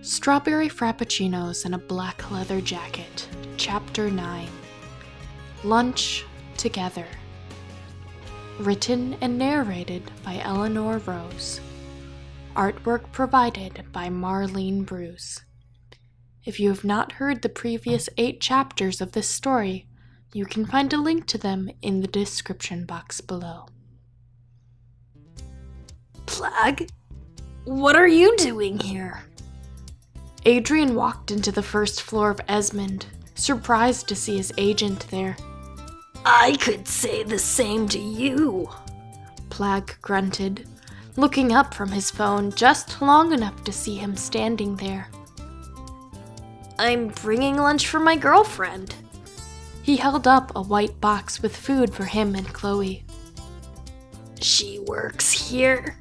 Strawberry Frappuccinos and a Black Leather Jacket, Chapter 9. Lunch Together. Written and narrated by Eleanor Rose. Artwork provided by Marlene Bruce. If you have not heard the previous 8 chapters of this story, you can find a link to them in the description box below. Plagg? What are you doing here? Adrien walked into the first floor of Esmond, surprised to see his agent there. I could say the same to you, Plagg grunted, looking up from his phone just long enough to see him standing there. I'm bringing lunch for my girlfriend. He held up a white box with food for him and Chloe. She works here?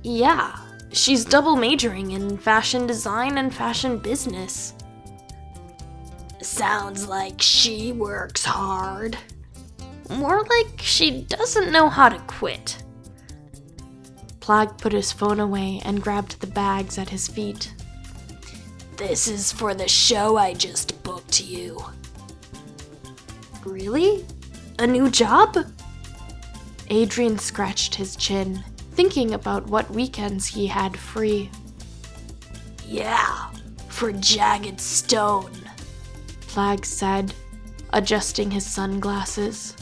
Yeah, she's double majoring in fashion design and fashion business. Sounds like she works hard. More like she doesn't know how to quit. Plagg put his phone away and grabbed the bags at his feet. This is for the show I just booked you. Really? A new job? Adrien scratched his chin, thinking about what weekends he had free. Yeah, for Jagged Stone, Plagg said, adjusting his sunglasses.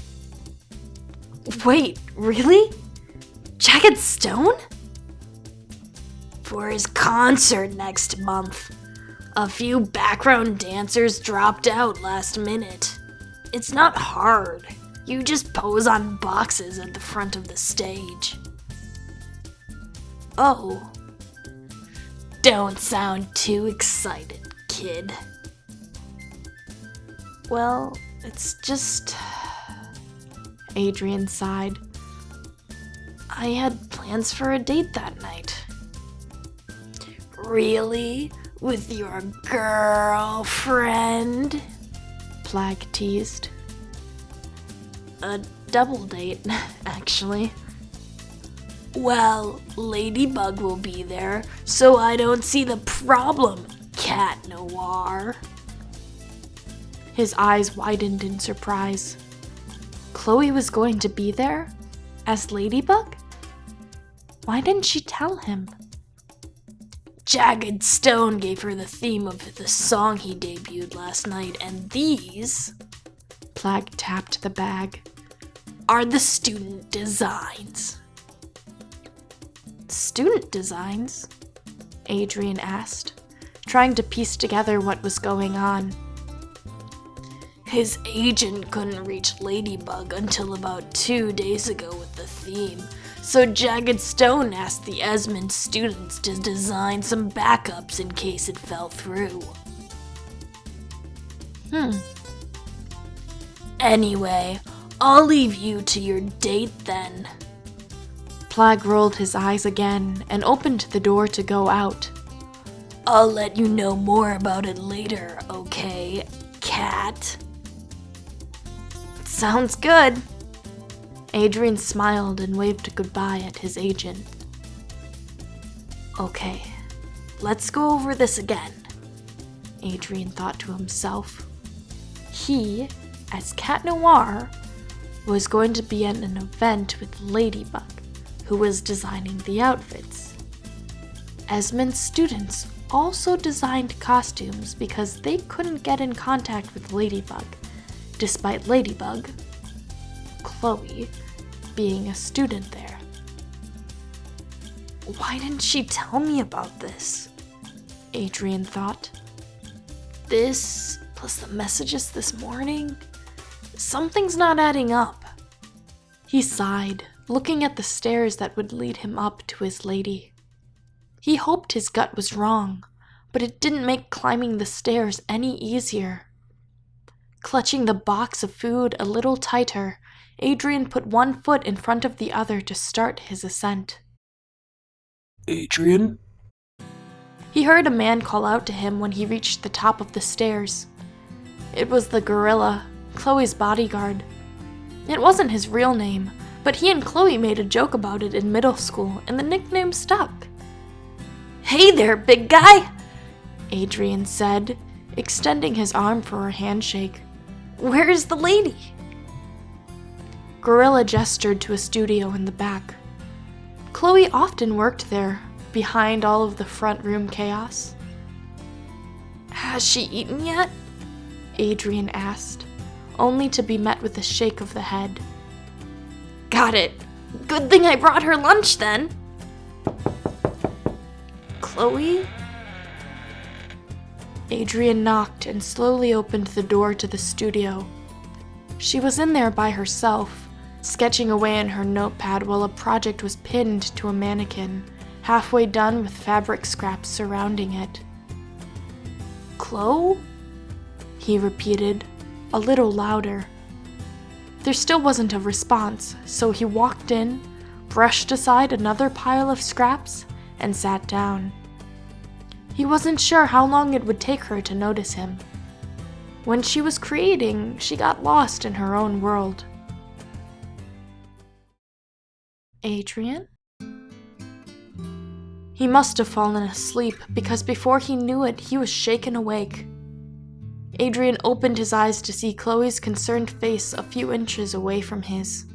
Wait, really? Jagged Stone? For his concert next month. A few background dancers dropped out last minute. It's not hard. You just pose on boxes at the front of the stage. Oh. Don't sound too excited, kid. Well, it's just... Adrien sighed. I had plans for a date that night. Really? With your girlfriend? Plagg teased. A double date, actually. Well, Ladybug will be there, so I don't see the problem, Cat Noir. His eyes widened in surprise. Chloe was going to be there? As Ladybug? Why didn't she tell him? Jagged Stone gave her the theme of the song he debuted last night, and these, Plagg tapped the bag, are the student designs. Student designs? Adrien asked, trying to piece together what was going on. His agent couldn't reach Ladybug until about 2 days ago with the theme, so Jagged Stone asked the Esmond students to design some backups in case it fell through. Anyway, I'll leave you to your date then. Plagg rolled his eyes again and opened the door to go out. I'll let you know more about it later, okay, Cat? Sounds good. Adrien smiled and waved goodbye at his agent. Okay, let's go over this again, Adrien thought to himself. He, as Cat Noir, was going to be at an event with Ladybug, who was designing the outfits. Esmond's students also designed costumes because they couldn't get in contact with Ladybug, despite Ladybug, Chloe, being a student there. Why didn't she tell me about this? Adrien thought. This, plus the messages this morning, something's not adding up. He sighed, looking at the stairs that would lead him up to his lady. He hoped his gut was wrong, but it didn't make climbing the stairs any easier. Clutching the box of food a little tighter, Adrien put one foot in front of the other to start his ascent. Adrien? He heard a man call out to him when he reached the top of the stairs. It was the gorilla, Chloe's bodyguard. It wasn't his real name, but he and Chloe made a joke about it in middle school, and the nickname stuck. Hey there, big guy, Adrien said, extending his arm for a handshake. Where's the lady? Gorilla gestured to a studio in the back. Chloe often worked there, behind all of the front room chaos. Has she eaten yet? Adrien asked, only to be met with a shake of the head. Got it. Good thing I brought her lunch then. Chloe? Adrien knocked and slowly opened the door to the studio. She was in there by herself, sketching away in her notepad while a project was pinned to a mannequin, halfway done with fabric scraps surrounding it. Chloe? He repeated, a little louder. There still wasn't a response, so he walked in, brushed aside another pile of scraps, and sat down. He wasn't sure how long it would take her to notice him. When she was creating, she got lost in her own world. Adrien? He must have fallen asleep because before he knew it, he was shaken awake. Adrien opened his eyes to see Chloe's concerned face a few inches away from his.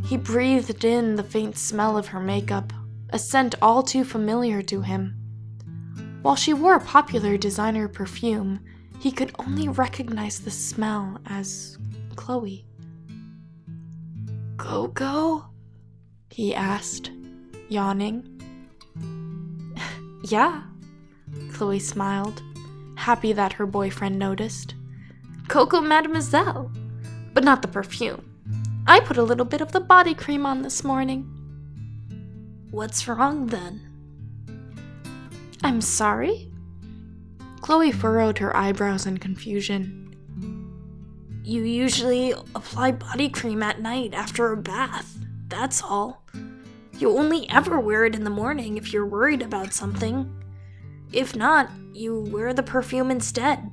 He breathed in the faint smell of her makeup, a scent all too familiar to him. While she wore a popular designer perfume, he could only recognize the smell as Chloe. Coco? He asked, yawning. Yeah, Chloe smiled, happy that her boyfriend noticed. Coco Mademoiselle, but not the perfume. I put a little bit of the body cream on this morning. What's wrong then? I'm sorry? Chloe furrowed her eyebrows in confusion. You usually apply body cream at night after a bath, that's all. You only ever wear it in the morning if you're worried about something. If not, you wear the perfume instead.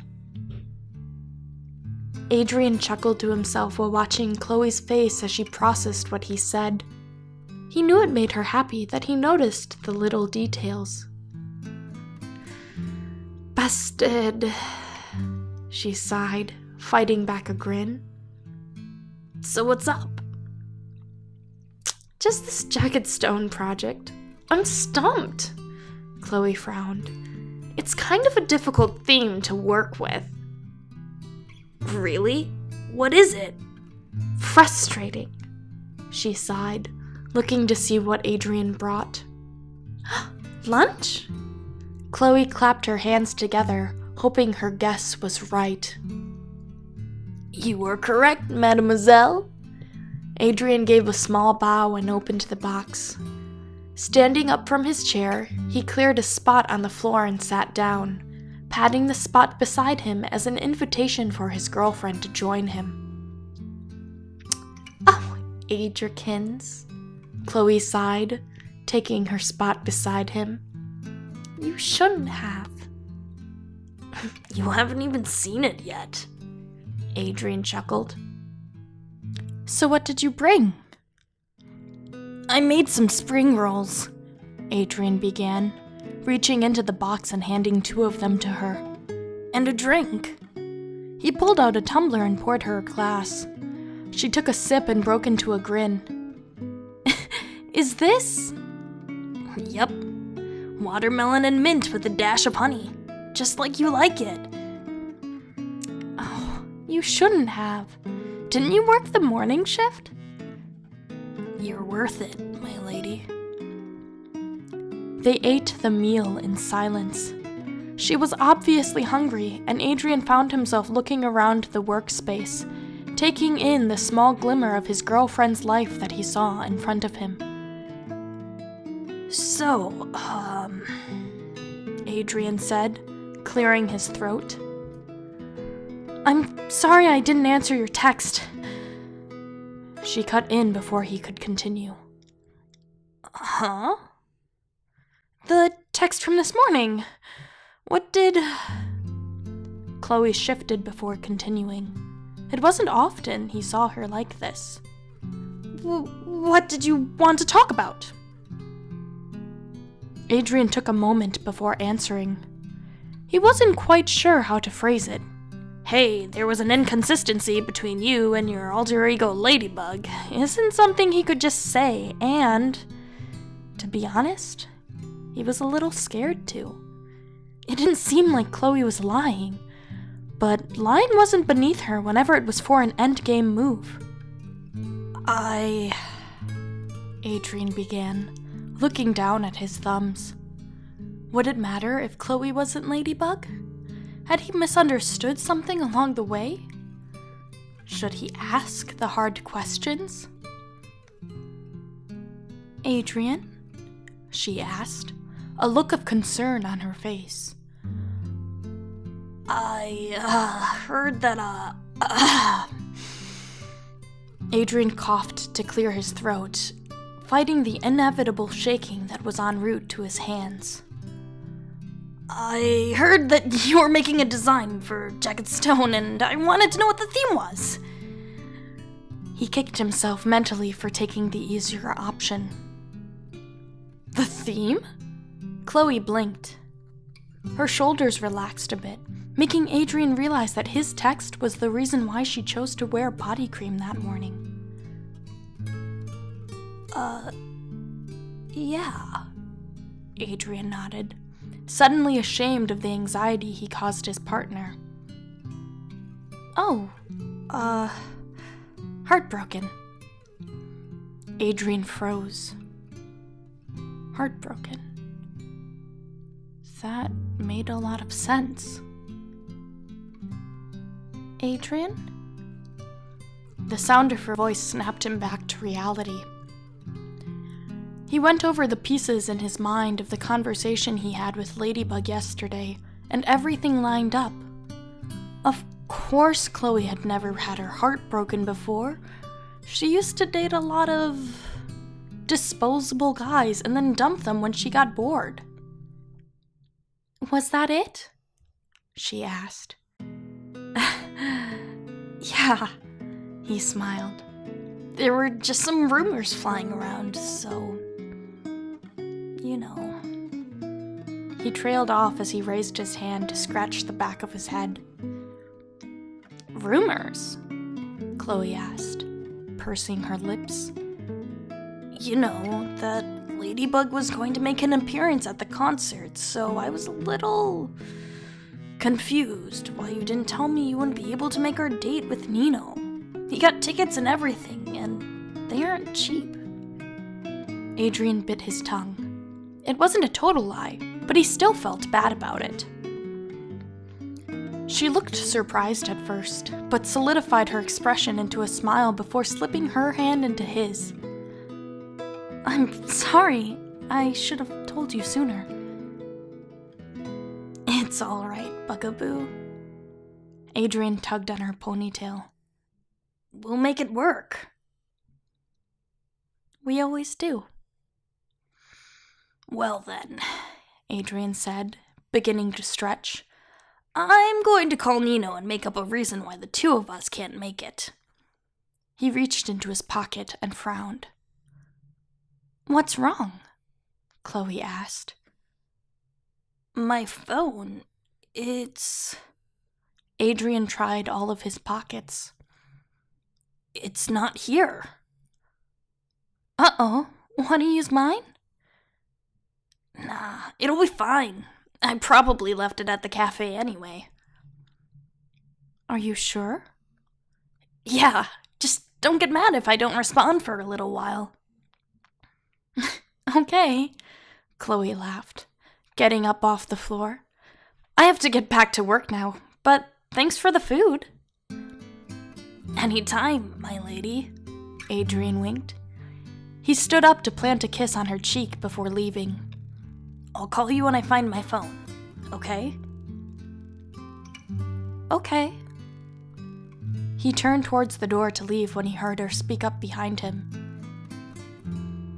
Adrien chuckled to himself while watching Chloe's face as she processed what he said. He knew it made her happy that he noticed the little details. Busted, she sighed, fighting back a grin. So what's up? Just this jagged stone project. I'm stumped, Chloe frowned. It's kind of a difficult theme to work with. Really? What is it? Frustrating, she sighed, looking to see what Adrien brought. Lunch? Chloe clapped her hands together, hoping her guess was right. You were correct, mademoiselle. Adrien gave a small bow and opened the box. Standing up from his chair, he cleared a spot on the floor and sat down, patting the spot beside him as an invitation for his girlfriend to join him. Oh, Adrikins, Chloe sighed, taking her spot beside him. You shouldn't have. You haven't even seen it yet, Adrien chuckled. So what did you bring? I made some spring rolls, Adrien began, reaching into the box and handing 2 of them to her. And a drink. He pulled out a tumbler and poured her a glass. She took a sip and broke into a grin. Is this? Yep. Watermelon and mint with a dash of honey. Just like you like it. Oh, you shouldn't have. Didn't you work the morning shift? You're worth it, my lady. They ate the meal in silence. She was obviously hungry, and Adrien found himself looking around the workspace, taking in the small glimmer of his girlfriend's life that he saw in front of him. So, Adrien said, clearing his throat. I'm sorry I didn't answer your text. She cut in before he could continue. Huh? The text from this morning. What did... Chloe shifted before continuing. It wasn't often he saw her like this. What did you want to talk about? Adrien took a moment before answering. He wasn't quite sure how to phrase it. Hey, there was an inconsistency between you and your alter ego Ladybug isn't something he could just say, and, to be honest, he was a little scared too. It didn't seem like Chloe was lying, but lying wasn't beneath her whenever it was for an endgame move. Adrien began, looking down at his thumbs. Would it matter if Chloe wasn't Ladybug? Had he misunderstood something along the way? Should he ask the hard questions? Adrien? She asked, a look of concern on her face. I heard that, Adrien coughed to clear his throat, fighting the inevitable shaking that was en route to his hands. I heard that you were making a design for Jagged Stone, and I wanted to know what the theme was. He kicked himself mentally for taking the easier option. The theme? Chloe blinked. Her shoulders relaxed a bit, making Adrien realize that his text was the reason why she chose to wear body cream that morning. Yeah. Adrien nodded, suddenly ashamed of the anxiety he caused his partner. Oh, heartbroken. Adrien froze. Heartbroken. That made a lot of sense. Adrien? The sound of her voice snapped him back to reality. He went over the pieces in his mind of the conversation he had with Ladybug yesterday, and everything lined up. Of course Chloe had never had her heart broken before. She used to date a lot of disposable guys and then dump them when she got bored. Was that it? She asked. Yeah, he smiled. There were just some rumors flying around, so, you know. He trailed off as he raised his hand to scratch the back of his head. Rumors? Chloe asked, pursing her lips. You know, that Ladybug was going to make an appearance at the concert, so I was a little confused why you didn't tell me you wouldn't be able to make our date with Nino. He got tickets and everything, and they aren't cheap. Adrien bit his tongue. It wasn't a total lie, but he still felt bad about it. She looked surprised at first, but solidified her expression into a smile before slipping her hand into his. I'm sorry. I should have told you sooner. It's all right, Bugaboo. Adrien tugged on her ponytail. We'll make it work. We always do. Well then, Adrien said, beginning to stretch. I'm going to call Nino and make up a reason why the two of us can't make it. He reached into his pocket and frowned. What's wrong? Chloe asked. My phone, it's... Adrien tried all of his pockets. It's not here. Uh-oh, want to use mine? Nah, it'll be fine. I probably left it at the cafe anyway. Are you sure? Yeah, just don't get mad if I don't respond for a little while. Okay, Chloe laughed, getting up off the floor. I have to get back to work now, but thanks for the food. Anytime, my lady, Adrien winked. He stood up to plant a kiss on her cheek before leaving. I'll call you when I find my phone, okay? Okay. He turned towards the door to leave when he heard her speak up behind him.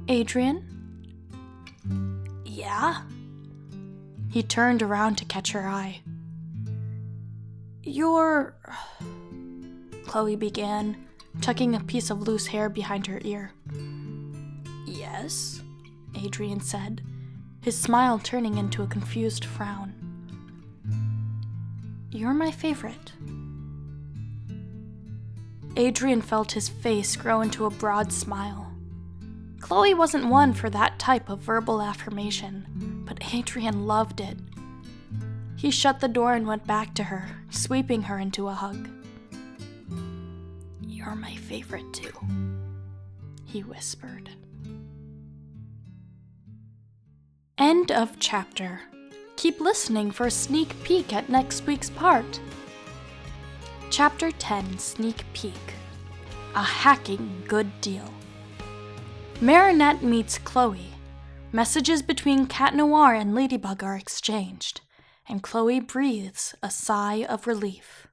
Adrien? Yeah? He turned around to catch her eye. You're... Chloe began, tucking a piece of loose hair behind her ear. Yes? Adrien said, his smile turning into a confused frown. "You're my favorite." Adrien felt his face grow into a broad smile. Chloe wasn't one for that type of verbal affirmation, but Adrien loved it. He shut the door and went back to her, sweeping her into a hug. "You're my favorite too," he whispered. End of chapter. Keep listening for a sneak peek at next week's part. Chapter 10, Sneak Peek. A hacking good deal. Marinette meets Chloe. Messages between Cat Noir and Ladybug are exchanged, and Chloe breathes a sigh of relief.